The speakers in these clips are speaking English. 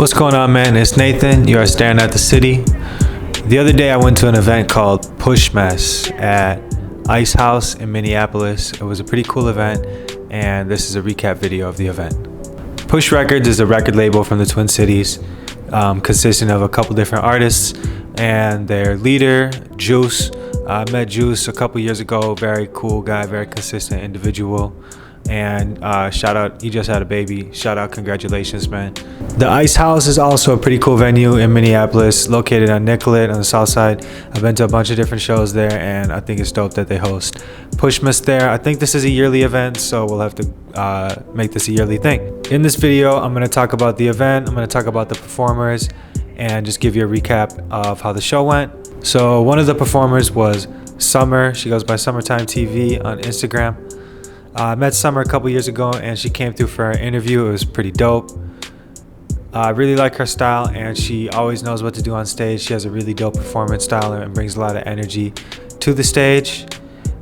What's going on, man? It's Nathan. You are staring at the city. The other day I went to an event called Push Mess at Ice House in Minneapolis. It was a pretty cool event, and this is a recap video of the event. Push Records is a record label from the Twin Cities, consisting of a couple different artists and their leader, Juice. I met Juice a couple years ago. Very cool guy, very consistent individual. And shout out, he just had a baby. Shout out, congratulations, man. The Ice House is also a pretty cool venue in Minneapolis, located on Nicollet on the south side. I've been to a bunch of different shows there, and I think it's dope that they host Push Mess there. I think this is a yearly event, so we'll have to make this a yearly thing. In this video, I'm going to talk about the event, I'm going to talk about the performers, and just give you a recap of how the show went. So one of the performers was Summer. She goes by Summertime TV on Instagram. I met Summer a couple years ago, and she came through for an interview. It was pretty dope. I really like her style, and she always knows what to do on stage. She has a really dope performance style and brings a lot of energy to the stage.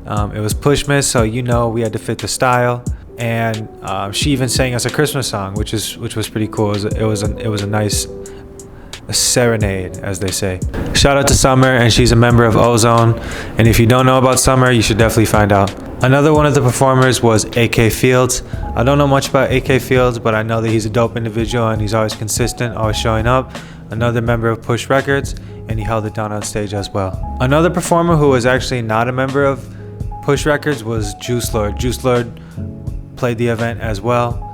It was Push Miss, so you know we had to fit the style. And she even sang us a Christmas song, which was pretty cool. It was a nice serenade, as they say. Shout out to Summer, and she's a member of Ozone. And if you don't know about Summer, you should definitely find out. Another one of the performers was AK Fields. I don't know much about AK Fields, but I know that he's a dope individual and he's always consistent, always showing up. Another member of Push Records, and he held it down on stage as well. Another performer who was actually not a member of Push Records was Juice Lord. Juice Lord played the event as well.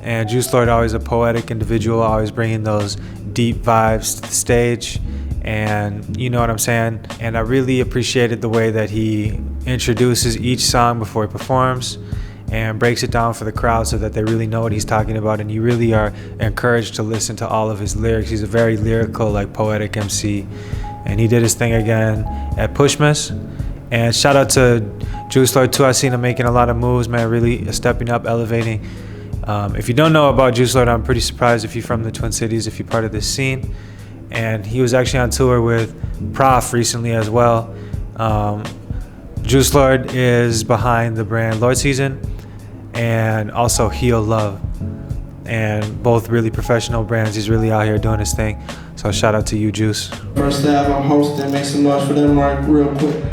And Juice Lord, always a poetic individual, always bringing those deep vibes to the stage. And you know what I'm saying? And I really appreciated the way that he introduces each song before he performs and breaks it down for the crowd so that they really know what he's talking about, and you really are encouraged to listen to all of his lyrics. He's a very lyrical, like, poetic MC, and he did his thing again at Push Miss. And shout out to Juice Lord too. I seen him making a lot of moves, man, really stepping up, elevating. If you don't know about Juice Lord, I'm pretty surprised if you're from the Twin Cities, if you're part of this scene. And he was actually on tour with Prof recently as well. Juice Lord is behind the brand Lord Season and also Heal Love. And both really professional brands. He's really out here doing his thing. So shout out to you, Juice. First half, I'm hosting. Make some noise for them right real quick.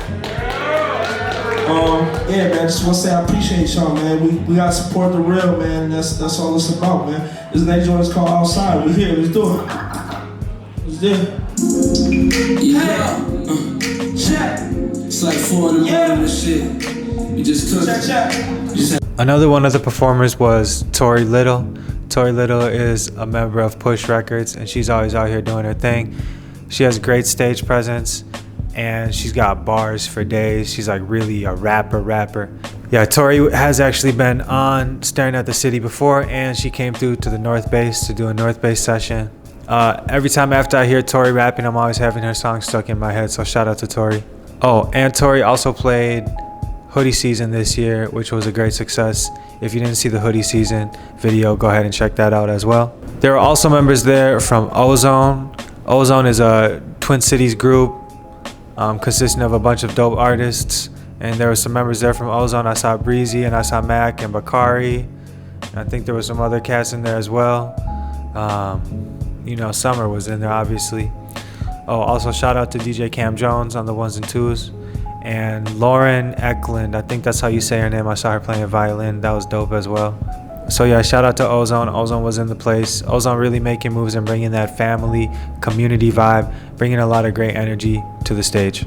Yeah, man, just want to say I appreciate y'all, man. We gotta support the real, man. That's all it's about, man. This next joint is called Outside. We here, let's do it. Let's do it. Yeah. Check. It's like 4 in the morning and shit. We just took Check. Another one of the performers was Tori Little. Tori Little is a member of Push Records, and she's always out here doing her thing. She has great stage presence, and she's got bars for days. She's like really a rapper. Yeah, Tori has actually been on Staring at the City before, and she came through to the North Base to do a North Base session. Every time after I hear Tori rapping, I'm always having her song stuck in my head, so shout out to Tori. Oh, and Tori also played Hoodie Season this year, which was a great success. If you didn't see the Hoodie Season video, go ahead and check that out as well. There are also members there from Ozone. Ozone is a Twin Cities group consisting of a bunch of dope artists. And there were some members there from Ozone. I saw Breezy, and I saw Mac and Bakari. And I think there was some other cats in there as well. You know, Summer was in there, obviously. Oh, also shout out to DJ Cam Jones on the ones and twos. And Lauren Eklund, I think that's how you say her name. I saw her playing violin. That was dope as well. So yeah, shout out to Ozone. Ozone was in the place. Ozone really making moves and bringing that family, community vibe, bringing a lot of great energy to the stage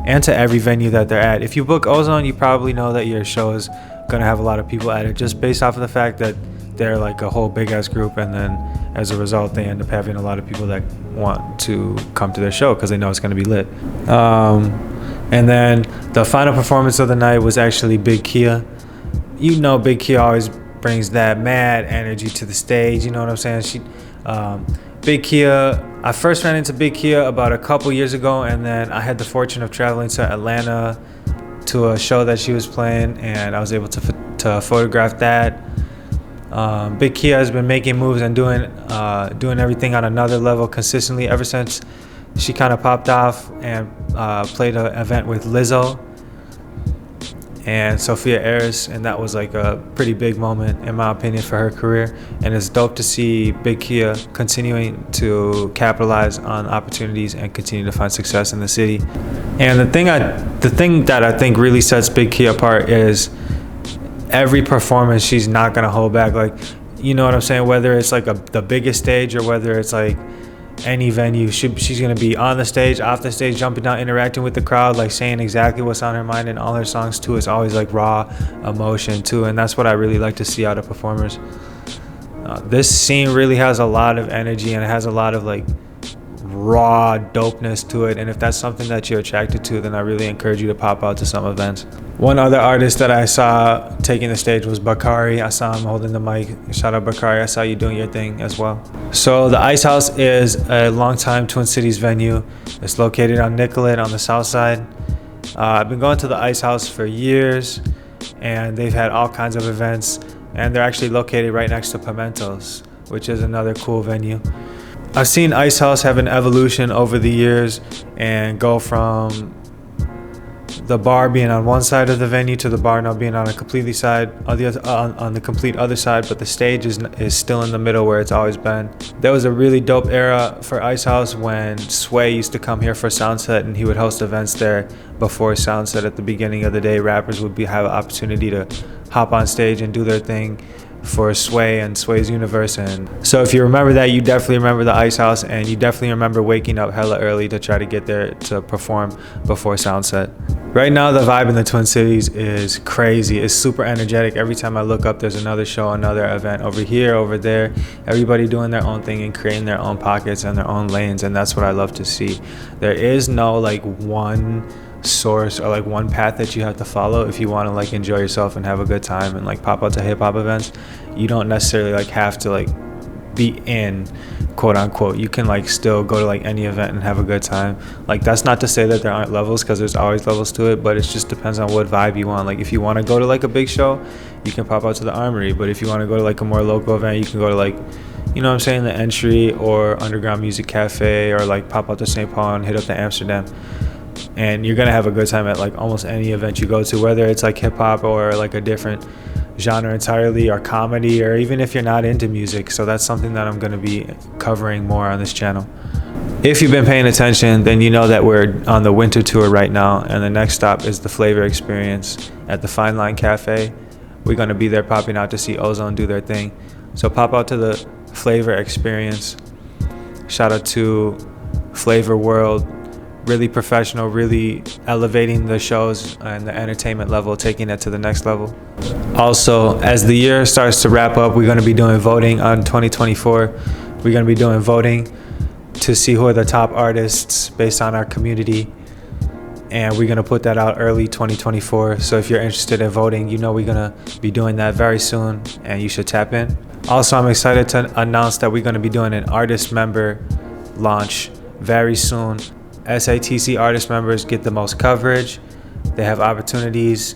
and to every venue that they're at. If you book Ozone, you probably know that your show is going to have a lot of people at it, just based off of the fact that they're like a whole big ass group, and then as a result they end up having a lot of people that want to come to their show because they know it's going to be lit. And then the final performance of the night was actually Big Kia. You know, Big Kia always brings that mad energy to the stage, you know what I'm saying? Big Kia, I first ran into Big Kia about a couple years ago, and then I had the fortune of traveling to Atlanta to a show that she was playing, and I was able to photograph that. Big Kia has been making moves and doing everything on another level consistently ever since she kind of popped off and played an event with Lizzo. and Sophia Ayres, and that was like a pretty big moment in my opinion for her career. And it's dope to see Big Kia continuing to capitalize on opportunities and continue to find success in the city. And the thing that I think really sets Big Kia apart is every performance she's not gonna hold back. Like, you know what I'm saying? Whether it's like the biggest stage or whether it's like any venue, she's gonna be on the stage, off the stage, jumping down, interacting with the crowd, like saying exactly what's on her mind. And all her songs too, it's always like raw emotion too, and that's what I really like to see out of performers. This scene really has a lot of energy, and it has a lot of like raw dopeness to it, and if that's something that you're attracted to, then I really encourage you to pop out to some events. One other artist that I saw taking the stage was Bakari. I saw him holding the mic. Shout out Bakari, I saw you doing your thing as well. So the Ice House is a longtime Twin Cities venue. It's located on Nicollet on the south side. I've been going to the Ice House for years, and they've had all kinds of events, and they're actually located right next to Pimentos, which is another cool venue. I've seen Ice House have an evolution over the years and go from the bar being on one side of the venue to the bar now being on a completely side on the complete other side, but the stage is still in the middle where it's always been. There was a really dope era for Ice House when Sway used to come here for Soundset, and he would host events there before Soundset. At the beginning of the day, rappers would have an opportunity to hop on stage and do their thing for Sway and Sway's Universe. And so if you remember that, you definitely remember the Ice House, and you definitely remember waking up hella early to try to get there to perform before Soundset. Right now, the vibe in the Twin Cities is crazy. It's super energetic. Every time I look up, there's another show, another event over here, over there. Everybody doing their own thing and creating their own pockets and their own lanes, and that's what I love to see. There is no like one source or like one path that you have to follow if you want to like enjoy yourself and have a good time and like pop out to hip-hop events. You don't necessarily like have to like be in quote unquote. You can like still go to like any event and have a good time. Like, that's not to say that there aren't levels, because there's always levels to it, but it just depends on what vibe you want. Like, if you want to go to like a big show, you can pop out to the Armory, but if you want to go to like a more local event, you can go to like, you know what I'm saying, the Entry or Underground Music Cafe, or like pop out to St. Paul and hit up the Amsterdam. And you're gonna have a good time at like almost any event you go to, whether it's like hip-hop or like a different genre entirely, or comedy, or even if you're not into music. So that's something that I'm gonna be covering more on this channel. If you've been paying attention, then you know that we're on the winter tour right now, and the next stop is the Flavor Experience at the Fine Line Cafe. We're gonna be there popping out to see Ozone do their thing. So pop out to the Flavor Experience. Shout out to Flavor World. Really professional, really elevating the shows and the entertainment level, taking it to the next level. Also, as the year starts to wrap up, we're going to be doing voting on 2024. We're going to be doing voting to see who are the top artists based on our community, and we're going to put that out early 2024. So if you're interested in voting, you know we're going to be doing that very soon, and you should tap in. Also, I'm excited to announce that we're going to be doing an artist member launch very soon. SATC artist members get the most coverage, they have opportunities,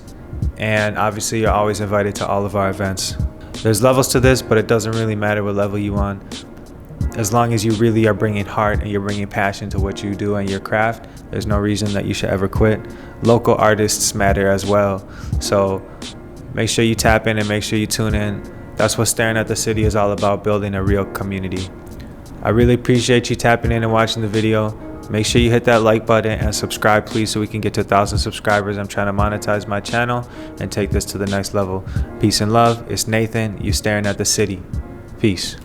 and obviously you're always invited to all of our events. There's levels to this, but it doesn't really matter what level you on. As long as you really are bringing heart and you're bringing passion to what you do and your craft, there's no reason that you should ever quit. Local artists matter as well, so make sure you tap in and make sure you tune in. That's what Staring at the City is all about, building a real community. I really appreciate you tapping in and watching the video. Make sure you hit that like button and subscribe, please, so we can get to 1,000 subscribers. I'm trying to monetize my channel and take this to the next level. Peace and love. It's Nathan. You're Staring at the City. Peace.